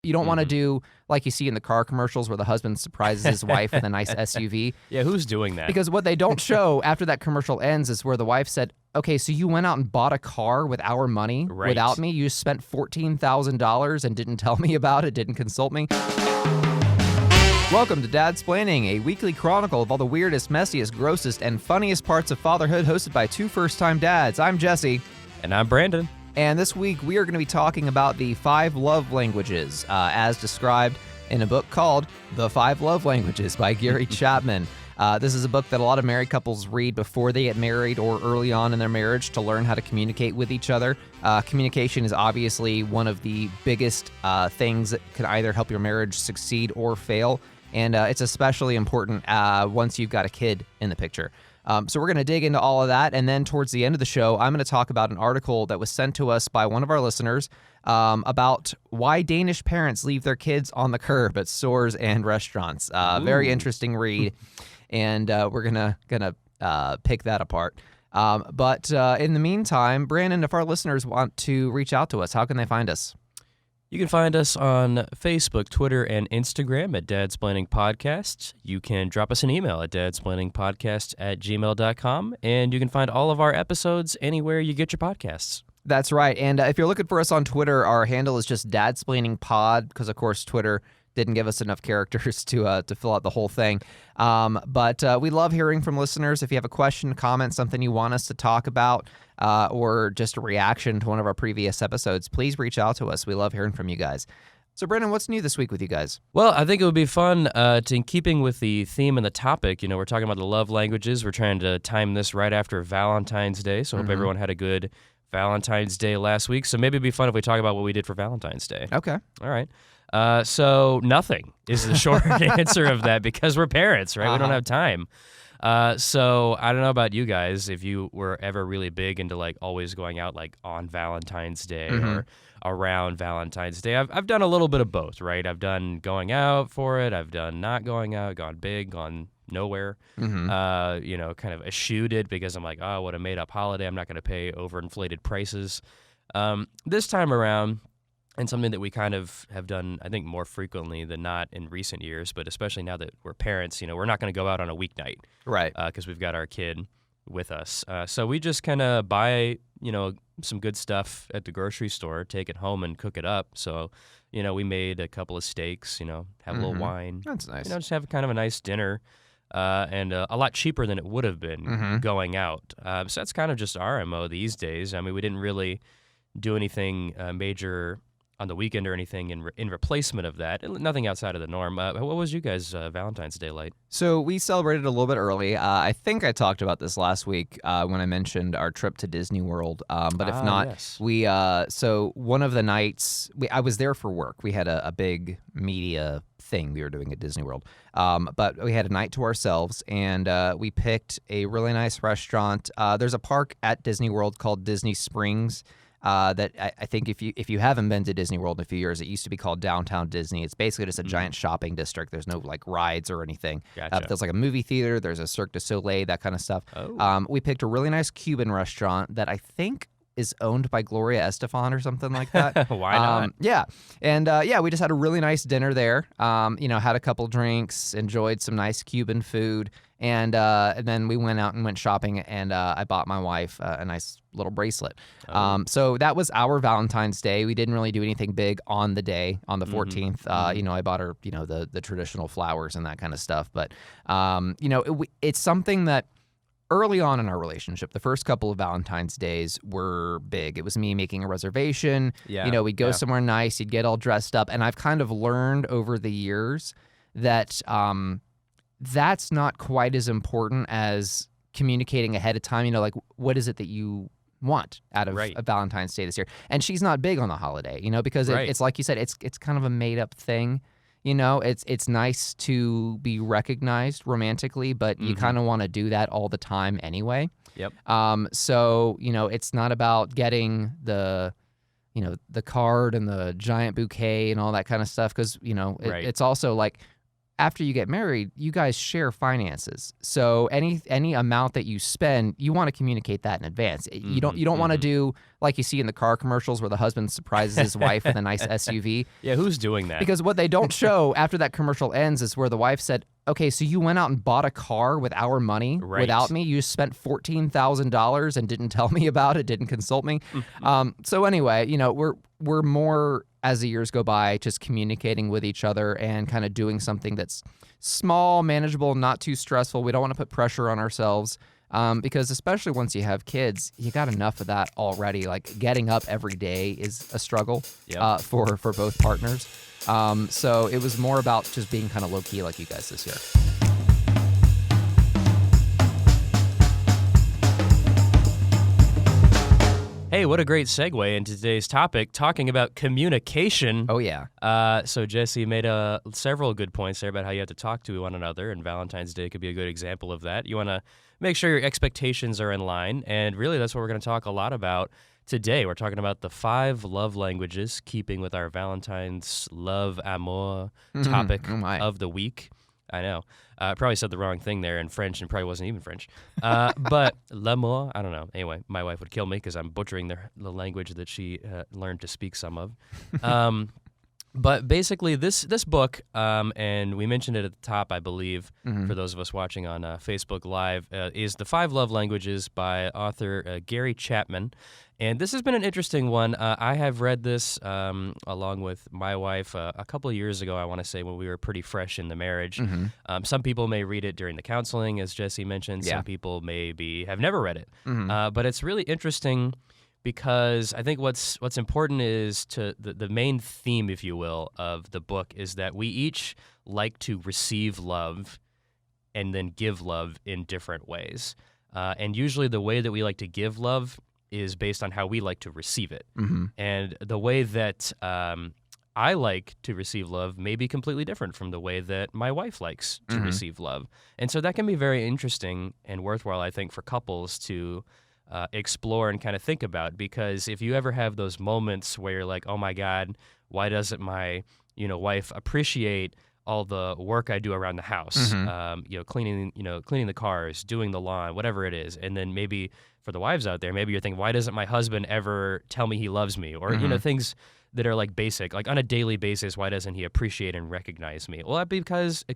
You don't want to do like you see in the car commercials where the husband surprises his wife with a nice SUV. Yeah, who's doing that? Because what they don't show after that commercial ends is where the wife said, okay, so you went out and bought a car with our money without me. You spent $14,000 and didn't tell me about it, didn't consult me. Welcome to Dadsplaining, a weekly chronicle of all the weirdest, messiest, grossest, and funniest parts of fatherhood, hosted by two first-time dads. I'm Jesse. And I'm Brandon. And this week, we are going to be talking about the 5 love languages, as described in a book called The 5 Love Languages by Gary Chapman. This is a book that a lot of married couples read before they get married or early on in their marriage to learn how to communicate with each other. Communication is obviously one of the biggest things that can either help your marriage succeed or fail. And it's especially important once you've got a kid in the picture. So we're going to dig into all of that, and then towards the end of the show, I'm going to talk about an article that was sent to us by one of our listeners about why Danish parents leave their kids on the curb at stores and restaurants. Very interesting read, and we're gonna pick that apart. But in the meantime, Brandon, if our listeners want to reach out to us, how can they find us? You can find us on Facebook, Twitter, and Instagram at Dadsplaining Podcast. You can drop us an email at dadsplainingpodcast@gmail.com, and you can find all of our episodes anywhere you get your podcasts. That's right. And if you're looking for us on Twitter, our handle is just Dadsplaining Pod, because, of course, Twitter didn't give us enough characters to fill out the whole thing. But we love hearing from listeners. If you have a question, comment, something you want us to talk about, or just a reaction to one of our previous episodes, please reach out to us. We love hearing from you guys. So, Brendan, what's new this week with you guys? Well, I think it would be fun, in keeping with the theme and the topic. We're talking about the love languages. We're trying to time this right after Valentine's Day, so I hope everyone had a good Valentine's Day last week. So maybe it'd be fun if we talk about what we did for Valentine's Day. Okay. All right. So nothing is the short answer of that, because we're parents, right? We don't have time. So I don't know about you guys, if you were ever really big into like always going out like on Valentine's Day or around Valentine's Day. I've done a little bit of both, right? I've done going out for it. I've done not going out, gone big, gone nowhere. Kind of eschewed it because I'm like, oh, what a made up holiday. I'm not going to pay overinflated prices. This time around, and something that we kind of have done, I think, more frequently than not in recent years, but especially now that we're parents, we're not going to go out on a weeknight. Right. Because we've got our kid with us. So we just kind of buy, some good stuff at the grocery store, take it home and cook it up. So, we made a couple of steaks, have a little wine. That's nice. Just have kind of a nice dinner. And a lot cheaper than it would have been going out. So that's kind of just our MO these days. I mean, we didn't really do anything major on the weekend or anything in replacement of that. Nothing outside of the norm. What was you guys' Valentine's Day like? So we celebrated a little bit early. I think I talked about this last week when I mentioned our trip to Disney World. But if not, yes. we so one of the nights, I was there for work. We had a big media thing we were doing at Disney World. But we had a night to ourselves, and we picked a really nice restaurant. There's a park at Disney World called Disney Springs. That I think if you haven't been to Disney World in a few years, it used to be called Downtown Disney. It's basically just a giant shopping district. There's no like rides or anything. Gotcha. There's like a movie theater. There's a Cirque du Soleil, that kind of stuff. Oh. We picked a really nice Cuban restaurant that I think is owned by Gloria Estefan or something like that. Why not? Yeah. And we just had a really nice dinner there. Had a couple drinks, enjoyed some nice Cuban food. And then we went out and went shopping, and I bought my wife a nice little bracelet. So that was our Valentine's Day. We didn't really do anything big on the day, on the 14th. I bought her, the traditional flowers and that kind of stuff. But, it's something that early on in our relationship, the first couple of Valentine's Days were big. It was me making a reservation. Yeah. We'd go somewhere nice. You'd get all dressed up. And I've kind of learned over the years that that's not quite as important as communicating ahead of time. What is it that you want out of a Valentine's Day this year? And she's not big on the holiday, because it's like you said, it's kind of a made up thing. It's nice to be recognized romantically, but you kind of want to do that all the time anyway. Yep. So, it's not about getting the card and the giant bouquet and all that kind of stuff, because, it's also like, after you get married, you guys share finances. So any amount that you spend, you want to communicate that in advance. You don't want to do like you see in the car commercials where the husband surprises his wife with a nice SUV. Yeah, who's doing that? Because what they don't show after that commercial ends is where the wife said, okay, so you went out and bought a car with our money without me. You spent $14,000 and didn't tell me about it, didn't consult me. So anyway, we're more, as the years go by, just communicating with each other and kind of doing something that's small, manageable, not too stressful. We don't want to put pressure on ourselves because especially once you have kids, you got enough of that already. Like getting up every day is a struggle for both partners. So it was more about just being kind of low key like you guys this year. Hey, what a great segue into today's topic, talking about communication. Oh, yeah. So Jesse made several good points there about how you have to talk to one another, and Valentine's Day could be a good example of that. You want to make sure your expectations are in line, and really that's what we're going to talk a lot about today. We're talking about the 5 love languages, keeping with our Valentine's love, amour topic of the week. I know. I probably said the wrong thing there in French and probably wasn't even French. But l'amour, I don't know. Anyway, my wife would kill me because I'm butchering the language that she learned to speak some of. But basically, this book, and we mentioned it at the top, I believe, for those of us watching on Facebook Live, is The 5 Love Languages by author Gary Chapman. And this has been an interesting one. I have read this along with my wife a couple of years ago, I want to say, when we were pretty fresh in the marriage. Some people may read it during the counseling, as Jesse mentioned. Some people maybe have never read it. But it's really interesting because I think what's important is the main theme, if you will, of the book is that we each like to receive love and then give love in different ways. And usually the way that we like to give love is based on how we like to receive it. And the way that I like to receive love may be completely different from the way that my wife likes to receive love. And so that can be very interesting and worthwhile, I think, for couples to explore and kind of think about, because if you ever have those moments where you're like, oh my God, why doesn't my wife appreciate all the work I do around the house, cleaning the cars, doing the lawn, whatever it is. And then maybe for the wives out there, maybe you're thinking, why doesn't my husband ever tell me he loves me? Or, things that are like basic, like on a daily basis, why doesn't he appreciate and recognize me? Well, it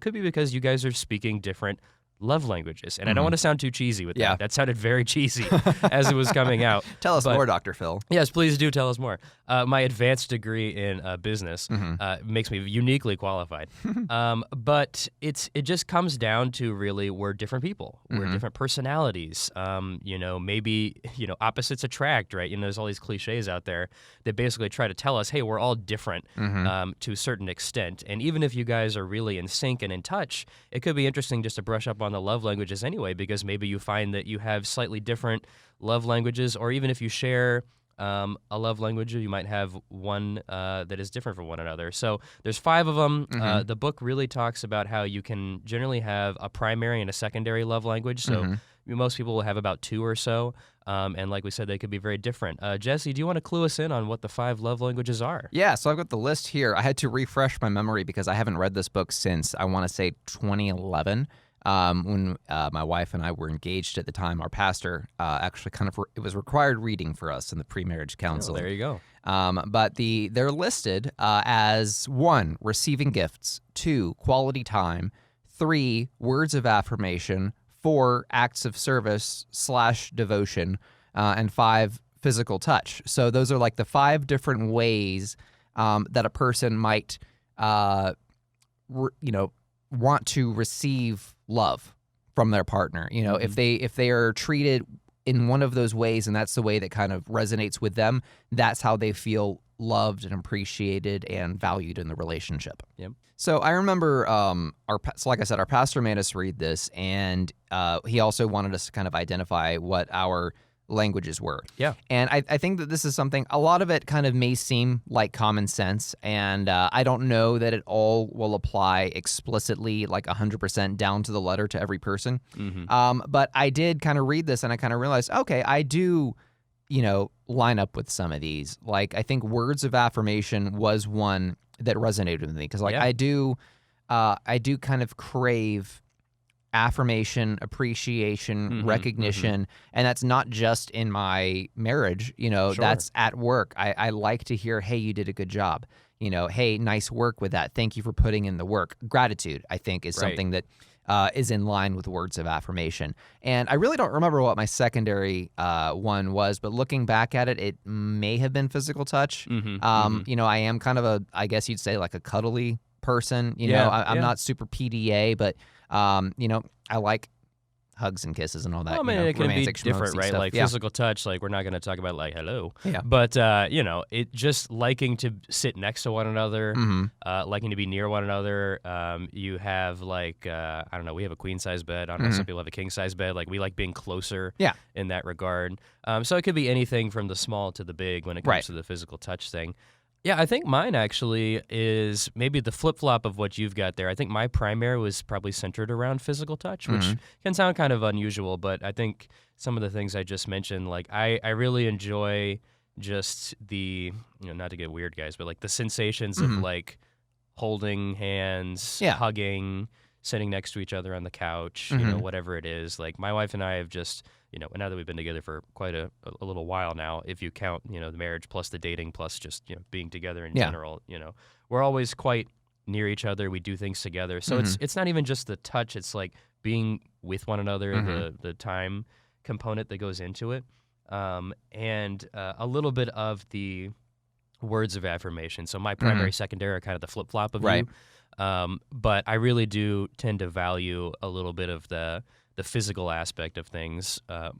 could be because you guys are speaking different love languages. And I don't want to sound too cheesy with that. That sounded very cheesy as it was coming out. Tell us more, Dr. Phil. Yes, please do tell us more. My advanced degree in business makes me uniquely qualified. But it just comes down to really we're different people. We're different personalities. Maybe, opposites attract, right? There's all these cliches out there that basically try to tell us, hey, we're all different to a certain extent. And even if you guys are really in sync and in touch, it could be interesting just to brush up on the love languages anyway, because maybe you find that you have slightly different love languages, or even if you share a love language, you might have one that is different from one another. So there's 5 of them. The book really talks about how you can generally have a primary and a secondary love language. So most people will have about 2 or so. And like we said, they could be very different. Jesse, do you want to clue us in on what the 5 love languages are? Yeah, so I've got the list here. I had to refresh my memory because I haven't read this book since, I want to say, 2011. When my wife and I were engaged at the time, our pastor actually it was required reading for us in the pre-marriage counseling. There you go. But they're listed as 1, receiving gifts, 2, quality time, 3, words of affirmation, 4, acts of service / devotion, and 5, physical touch. So those are like the 5 different ways that a person might, want to receive love from their partner. If they are treated in one of those ways, and that's the way that kind of resonates with them, that's how they feel loved and appreciated and valued in the relationship. Yep. So I remember, like I said, our pastor made us read this, and he also wanted us to kind of identify what our languages were. Yeah. And I think that this is something, a lot of it kind of may seem like common sense, and I don't know that it all will apply explicitly, like 100% down to the letter to every person. But I did kind of read this, and I kind of realized, okay, I do, line up with some of these. Like, I think words of affirmation was one that resonated with me, because I do I do kind of crave affirmation, appreciation, recognition, and that's not just in my marriage. Sure. That's at work. I like to hear, hey, you did a good job. Hey, nice work with that. Thank you for putting in the work. Gratitude, I think, is something that is in line with words of affirmation. And I really don't remember what my secondary one was, but looking back at it, it may have been physical touch. I am kind of I guess you'd say like a cuddly person. I'm not super PDA, but I like hugs and kisses and all that. Well, I mean, it can be different, right? Stuff. Like physical touch, like we're not going to talk about like hello. Yeah. But, it just liking to sit next to one another, liking to be near one another. You have like, I don't know, we have a queen size bed. I don't know, some people have a king size bed. Like we like being closer in that regard. So it could be anything from the small to the big when it comes to the physical touch thing. Yeah, I think mine actually is maybe the flip-flop of what you've got there. I think my primary was probably centered around physical touch, which can sound kind of unusual, but I think some of the things I just mentioned, like I really enjoy just the, not to get weird, guys, but like the sensations of like holding hands, hugging, sitting next to each other on the couch, whatever it is. Like my wife and I have just... now that we've been together for quite a little while now, if you count, the marriage plus the dating plus just, being together in general, we're always quite near each other. We do things together. So it's not even just the touch. It's like being with one another, the time component that goes into it, and a little bit of the words of affirmation. So my primary, secondary are kind of the flip-flop of you. But I really do tend to value a little bit of the physical aspect of things a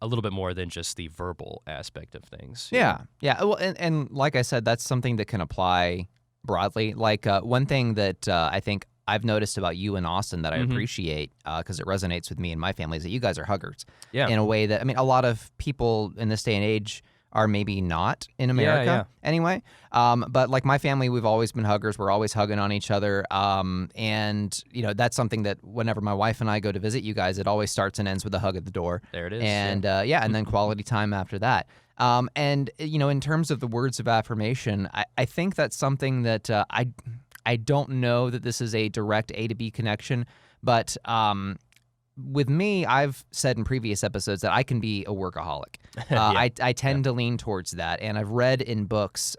little bit more than just the verbal aspect of things. Yeah. Well, and like I said, that's something that can apply broadly. Like one thing that I think I've noticed about you and Austin that I appreciate because it resonates with me and my family is that you guys are huggers. Yeah. In a way that, a lot of people in this day and age are maybe not in America anyway. But like my family, we've always been huggers. We're always hugging on each other. And, that's something that whenever my wife and I go to visit you guys, it always starts and ends with a hug at the door. There it is. And and then quality time after that. And, in terms of the words of affirmation, I think that's something that I don't know that this is a direct A to B connection, but with me, I've said in previous episodes that I can be a workaholic. I tend to lean towards that, and I've read in books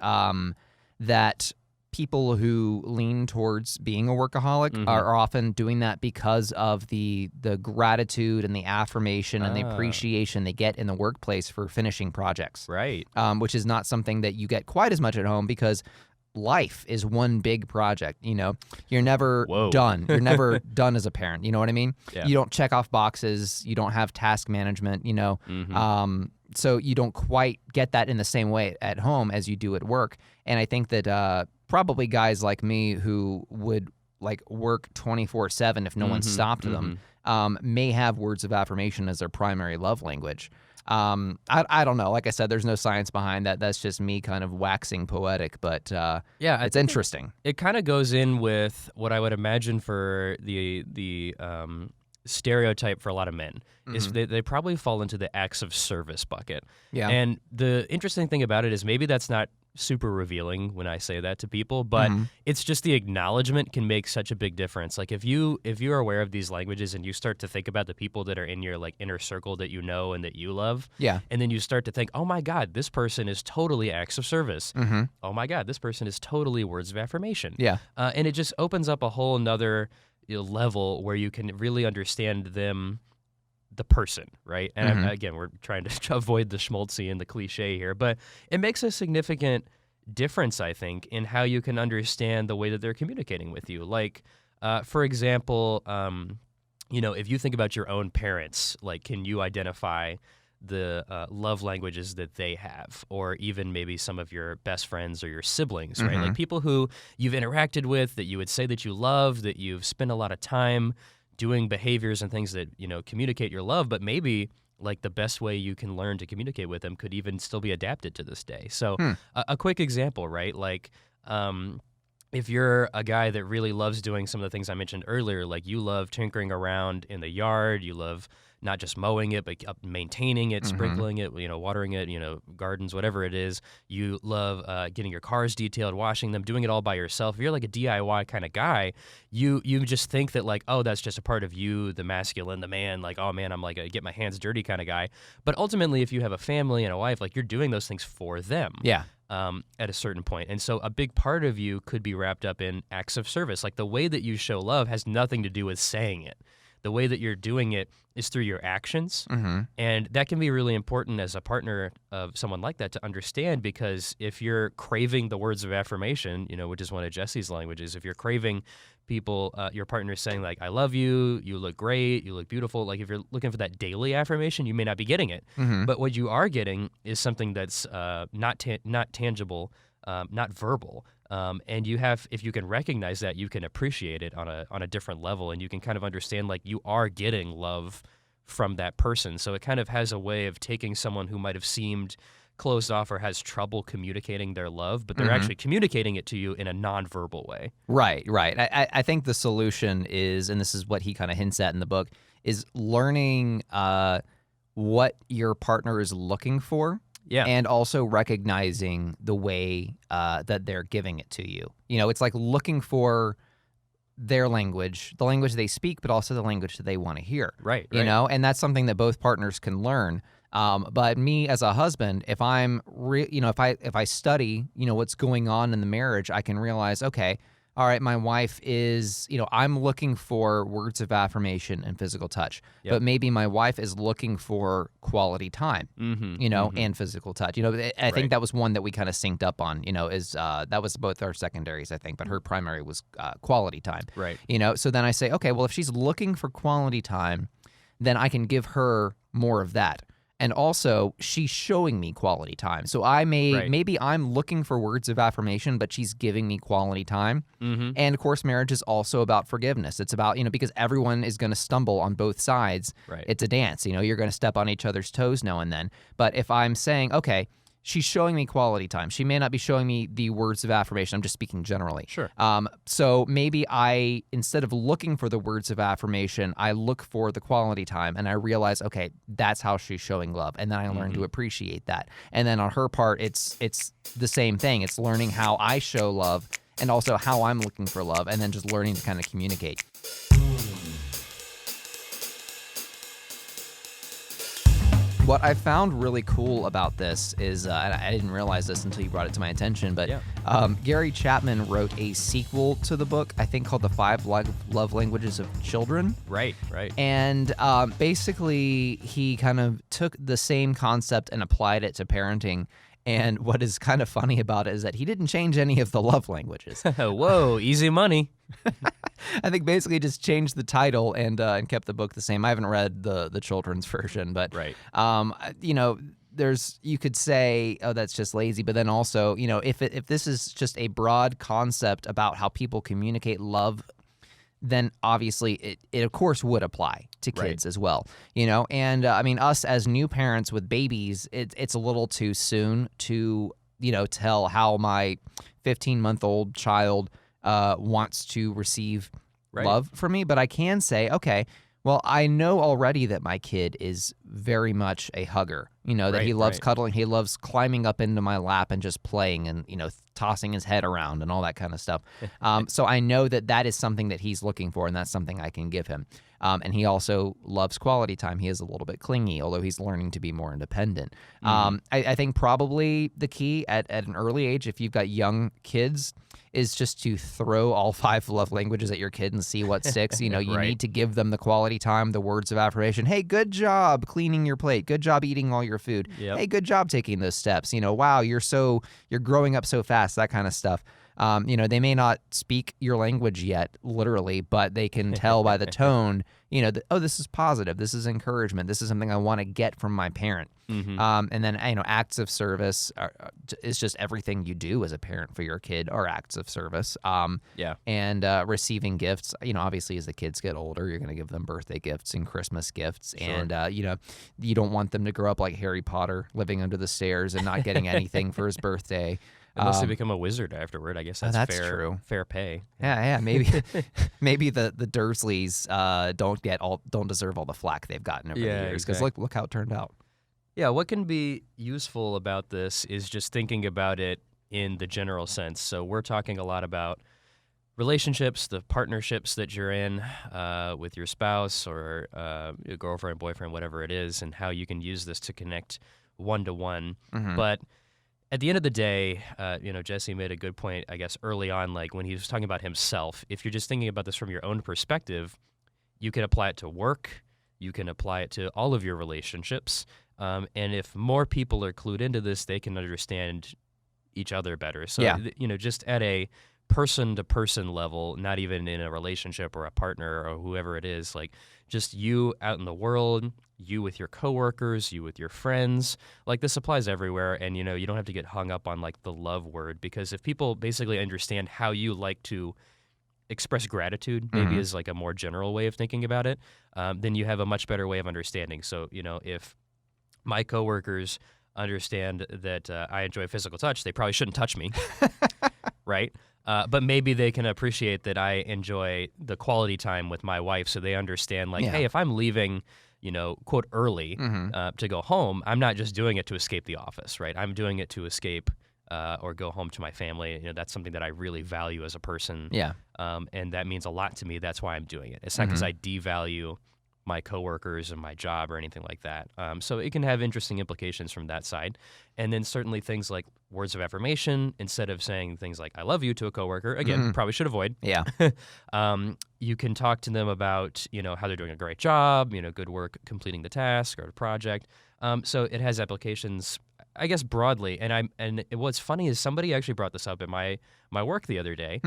that people who lean towards being a workaholic are often doing that because of the gratitude and the affirmation and the appreciation they get in the workplace for finishing projects. Right. Which is not something that you get quite as much at home because life is one big project. You're never done. You're never done as a parent. You know what I mean? Yeah. You don't check off boxes. You don't have task management, so you don't quite get that in the same way at home as you do at work. And I think that probably guys like me who would like work 24/7 if no one stopped them may have words of affirmation as their primary love language. I don't know. Like I said, there's no science behind that. That's just me kind of waxing poetic, but it's interesting. It kind of goes in with what I would imagine for the stereotype for a lot of men is they probably fall into the acts of service bucket. Yeah. And the interesting thing about it is maybe that's not super revealing when I say that to people, but it's just the acknowledgement can make such a big difference. Like if you are aware of these languages and you start to think about the people that are in your like inner circle that you know and that you love, and then you start to think, oh my God, this person is totally acts of service. Oh my God, this person is totally words of affirmation. And it just opens up a whole nother level where you can really understand them, the person, right? And again, we're trying to avoid the schmaltzy and the cliche here, but it makes a significant difference, I think, in how you can understand the way that they're communicating with you. Like, for example, if you think about your own parents, like, can you identify the love languages that they have, or even maybe some of your best friends or your siblings, right? Like people who you've interacted with that you would say that you love, that you've spent a lot of time doing behaviors and things that, communicate your love, but maybe like the best way you can learn to communicate with them could even still be adapted to this day. So a quick example, right? Like, if you're a guy that really loves doing some of the things I mentioned earlier, like you love tinkering around in the yard, you love not just mowing it, but maintaining it, sprinkling it, watering it, gardens, whatever it is. You love getting your cars detailed, washing them, doing it all by yourself. If you're like a DIY kind of guy, you just think that like, oh, that's just a part of you, the masculine, the man, like, oh man, I'm like a get my hands dirty kind of guy. But ultimately, if you have a family and a wife, like you're doing those things for them. Yeah. At a certain point. And so a big part of you could be wrapped up in acts of service. Like the way that you show love has nothing to do with saying it. The way that you're doing it is through your actions. And that can be really important as a partner of someone like that to understand, because if you're craving the words of affirmation, which is one of Jesse's languages, if you're craving people, your partner saying like, I love you, you look great, you look beautiful. Like if you're looking for that daily affirmation, you may not be getting it. But what you are getting is something that's not tangible, not verbal. And if you can recognize that, you can appreciate it on a different level, and you can kind of understand like you are getting love from that person. So it kind of has a way of taking someone who might have seemed closed off or has trouble communicating their love, but they're actually communicating it to you in a nonverbal way. Right. I think the solution is, and this is what he kind of hints at in the book, is learning what your partner is looking for. Yeah. And also recognizing the way that they're giving it to you. It's like looking for their language, the language they speak, but also the language that they want to hear. Right. And that's something that both partners can learn. But me as a husband, if I'm, if I study, what's going on in the marriage, I can realize, okay, all right, my wife is, I'm looking for words of affirmation and physical touch, but maybe my wife is looking for quality time, and physical touch. I think that was one that we kind of synced up on, that was both our secondaries, I think, but her primary was quality time. Right. So then I say, okay, well, if she's looking for quality time, then I can give her more of that. And also, she's showing me quality time. So maybe I'm looking for words of affirmation, but she's giving me quality time. And of course, marriage is also about forgiveness. It's about, because everyone is going to stumble on both sides. Right. It's a dance. You're going to step on each other's toes now and then. But if I'm saying, okay, she's showing me quality time, she may not be showing me the words of affirmation. I'm just speaking generally. Sure. So maybe instead of looking for the words of affirmation, I look for the quality time, and I realize, okay, that's how she's showing love, and then I learn to appreciate that. And then on her part, it's the same thing. It's learning how I show love, and also how I'm looking for love, and then just learning to kind of communicate. What I found really cool about this is, and I didn't realize this until you brought it to my attention, but Gary Chapman wrote a sequel to the book, I think called The 5 Love Languages of Children. Right. And basically, he kind of took the same concept and applied it to parenting. And what is kind of funny about it is that he didn't change any of the love languages. Whoa, easy money. I think basically just changed the title and kept the book the same. I haven't read the children's version, but you could say, oh, that's just lazy. But then also, if this is just a broad concept about how people communicate love, then obviously it of course would apply to kids as well, And I mean, us as new parents with babies, it's a little too soon to tell how my 15-month-old child wants to receive love from me. But I can say, okay, well, I know already that my kid is very much a hugger, that he loves cuddling. He loves climbing up into my lap and just playing and, tossing his head around and all that kind of stuff. So I know that is something that he's looking for, and that's something I can give him. And he also loves quality time. He is a little bit clingy, although he's learning to be more independent. I think probably the key at an early age, if you've got young kids, is just to throw all 5 love languages at your kid and see what sticks. You need to give them the quality time, the words of affirmation. Hey, good job cleaning your plate. Good job eating all your food. Yep. Hey, good job taking those steps. Wow, you're growing up so fast, that kind of stuff. They may not speak your language yet, literally, but they can tell by the tone, this is positive. This is encouragement. This is something I want to get from my parent. And then, acts of service is just everything you do as a parent for your kid are acts of service. And receiving gifts, obviously as the kids get older, you're going to give them birthday gifts and Christmas gifts. Sure. And, you don't want them to grow up like Harry Potter, living under the stairs and not getting anything for his birthday. Unless they become a wizard afterward, I guess that's fair. True. Fair pay. Yeah, maybe maybe the Dursleys don't deserve all the flack they've gotten over the years, because look how it turned out. Yeah, what can be useful about this is just thinking about it in the general sense. So we're talking a lot about relationships, the partnerships that you're in with your spouse or your girlfriend, boyfriend, whatever it is, and how you can use this to connect one-to-one. But at the end of the day, Jesse made a good point, I guess, early on, like when he was talking about himself. If you're just thinking about this from your own perspective, you can apply it to work. You can apply it to all of your relationships. And if more people are clued into this, they can understand each other better. So, just at a person-to-person level, not even in a relationship or a partner or whoever it is, like just you out in the world, you with your coworkers, you with your friends, like this applies everywhere. And, you don't have to get hung up on like the love word, because if people basically understand how you like to express gratitude, maybe is like a more general way of thinking about it, then you have a much better way of understanding. So, if my coworkers understand that I enjoy physical touch, they probably shouldn't touch me, right? But maybe they can appreciate that I enjoy the quality time with my wife, so they understand, like, hey, if I'm leaving, quote, early to go home, I'm not just doing it to escape the office, right? I'm doing it to escape or go home to my family. That's something that I really value as a person. Yeah. And that means a lot to me. That's why I'm doing it. It's not because I devalue my coworkers and my job or anything like that. So it can have interesting implications from that side. And then certainly things like words of affirmation, instead of saying things like, I love you to a coworker, again, probably should avoid. Yeah. You can talk to them about, how they're doing a great job, good work completing the task or the project. So it has applications, I guess, broadly. And what's funny is somebody actually brought this up at my work the other day.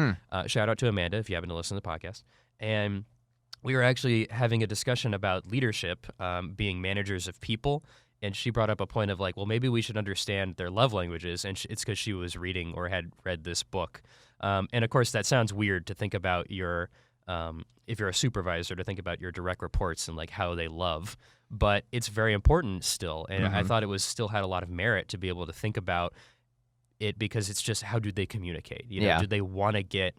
Shout out to Amanda if you happen to listen to the podcast. And we were actually having a discussion about leadership, being managers of people, and she brought up a point of like, well, maybe we should understand their love languages, and it's because she was reading or had read this book. And of course, that sounds weird to think about your, if you're a supervisor, to think about your direct reports and like how they love, but it's very important still. And I thought it was still had a lot of merit to be able to think about it, because it's just, how do they communicate? Do they want to get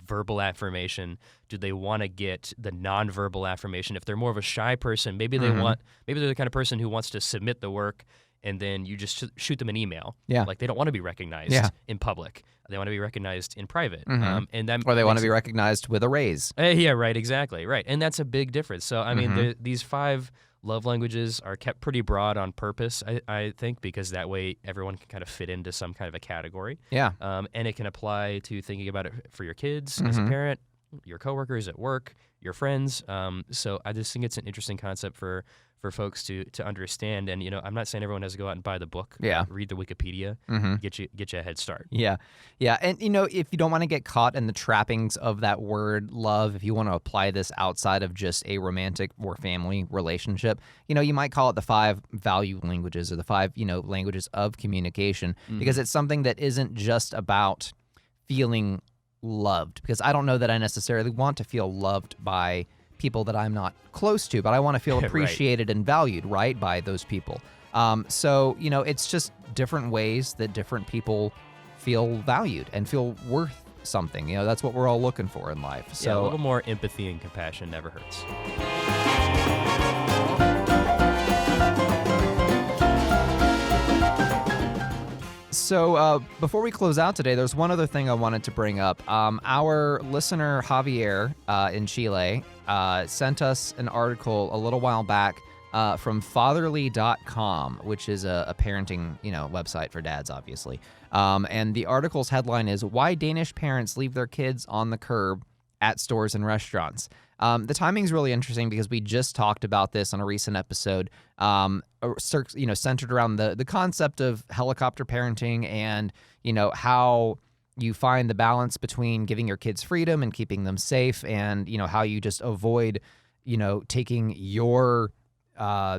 verbal affirmation? Do they want to get the nonverbal affirmation? If they're more of a shy person, maybe they're the kind of person who wants to submit the work and then you just shoot them an email. Yeah. Like they don't want to be recognized in public. They want to be recognized in private. And that or they want to be recognized with a raise. Yeah, right, exactly. Right. And that's a big difference. So, I mean, these 5 love languages are kept pretty broad on purpose, I think, because that way everyone can kind of fit into some kind of a category. Yeah. And it can apply to thinking about it for your kids as a parent, your coworkers at work, your friends. So I just think it's an interesting concept for folks to understand. And, I'm not saying everyone has to go out and buy the book. Yeah. Read the Wikipedia. Get you a head start. Yeah. Yeah. And, if you don't want to get caught in the trappings of that word love, if you want to apply this outside of just a romantic or family relationship, you might call it the 5 value languages or the 5, languages of communication, because it's something that isn't just about feeling loved, because I don't know that I necessarily want to feel loved by people that I'm not close to, but I want to feel appreciated and valued, right, by those people. So, it's just different ways that different people feel valued and feel worth something. That's what we're all looking for in life. So a little more empathy and compassion never hurts. So before we close out today, there's one other thing I wanted to bring up. Our listener, Javier in Chile, sent us an article a little while back from fatherly.com, which is a parenting website for dads, obviously. And the article's headline is, Why Danish Parents Leave Their Kids on the Curb at Stores and Restaurants. The timing's really interesting because we just talked about this on a recent episode, centered around the concept of helicopter parenting and, how you find the balance between giving your kids freedom and keeping them safe, and, how you just avoid, taking your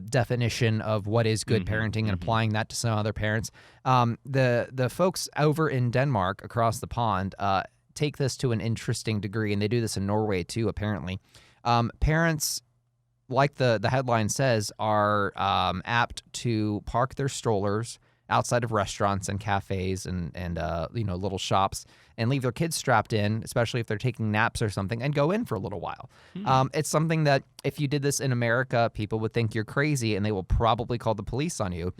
definition of what is good parenting and applying that to some other parents. The folks over in Denmark across the pond take this to an interesting degree, and they do this in Norway too, apparently. Parents, like the headline says, are apt to park their strollers outside of restaurants and cafes and little shops and leave their kids strapped in, especially if they're taking naps or something, and go in for a little while. It's something that if you did this in America, people would think you're crazy and they will probably call the police on you,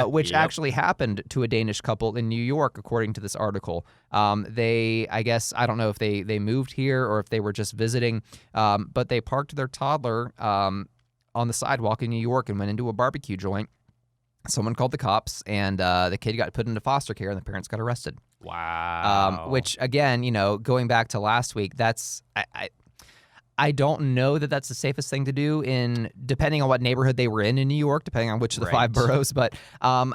which actually happened to a Danish couple in New York, according to this article. I guess, I don't know if they moved here or if they were just visiting, but they parked their toddler on the sidewalk in New York and went into a barbecue joint. Someone called the cops, and the kid got put into foster care, and the parents got arrested. Wow. Which, again, going back to last week, that's I don't know that that's the safest thing to do depending on what neighborhood they were in New York, depending on which of the 5 boroughs. But, I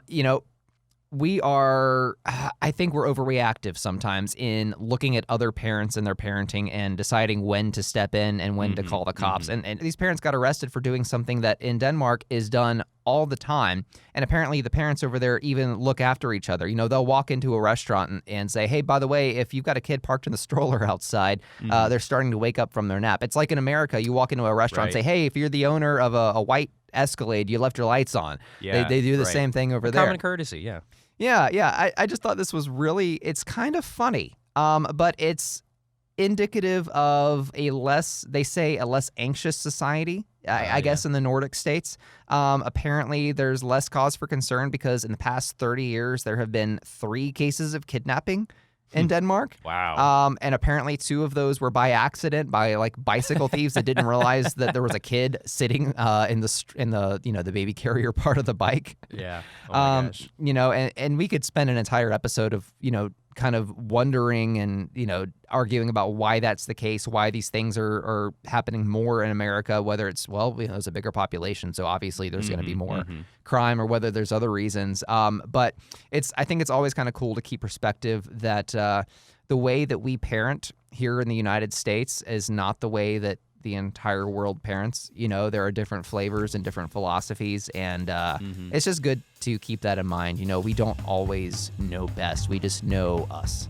think we're overreactive sometimes in looking at other parents and their parenting and deciding when to step in and when to call the cops. And these parents got arrested for doing something that in Denmark is done all the time. And apparently the parents over there even look after each other. They'll walk into a restaurant and say, hey, by the way, if you've got a kid parked in the stroller outside, they're starting to wake up from their nap. It's like in America, you walk into a restaurant and say, hey, if you're the owner of a white Escalade, you left your lights on. Yeah, they do the same thing over there. Common courtesy, yeah. Yeah. I just thought this was it's kind of funny, but it's indicative of a less anxious society, I guess, in the Nordic states. Apparently, there's less cause for concern because in the past 30 years, there have been 3 cases of kidnapping in Denmark. Wow. And apparently 2 of those were by accident, by like bicycle thieves that didn't realize that there was a kid sitting in the baby carrier part of the bike. Yeah. Oh my gosh. And we could spend an entire episode of, kind of wondering and, arguing about why that's the case, why these things are happening more in America, whether it's, there's a bigger population, so obviously there's going to be more crime, or whether there's other reasons. But I think it's always kind of cool to keep perspective that the way that we parent here in the United States is not the way that the entire world parents. There are different flavors and different philosophies, and it's just good to keep that in mind. We don't always know best. We just know us.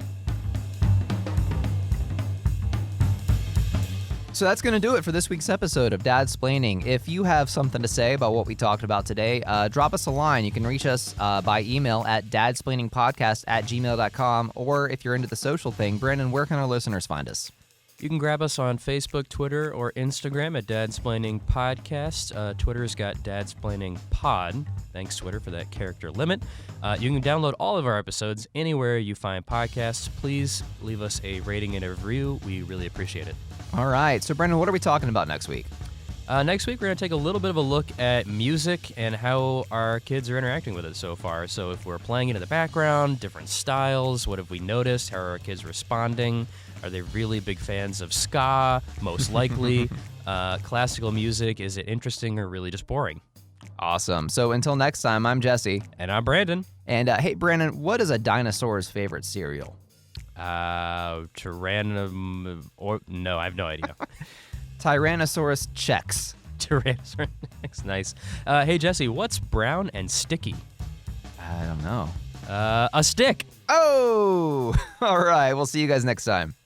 So that's going to do it for this week's episode of Dadsplaining. If you have something to say about what we talked about today, drop us a line. You can reach us by email at dadsplainingpodcast@gmail.com, or if you're into the social thing, Brandon, where can our listeners find us? You can grab us on Facebook, Twitter, or Instagram at Dadsplaining Podcast. Twitter's got Dadsplaining Pod. Thanks, Twitter, for that character limit. You can download all of our episodes anywhere you find podcasts. Please leave us a rating and a review. We really appreciate it. All right. So, Brendan, what are we talking about next week? Next week, we're going to take a little bit of a look at music and how our kids are interacting with it so far. So if we're playing it in the background, different styles, what have we noticed? How are our kids responding? Are they really big fans of ska? Most likely. Classical music, is it interesting or really just boring? Awesome. So until next time, I'm Jesse. And I'm Brandon. And hey, Brandon, what is a dinosaur's favorite cereal? Tyrannom... No, I have no idea. Tyrannosaurus Chex. Tyrannosaurus Chex, nice. Hey, Jesse, what's brown and sticky? I don't know. A stick. Oh! All right. We'll see you guys next time.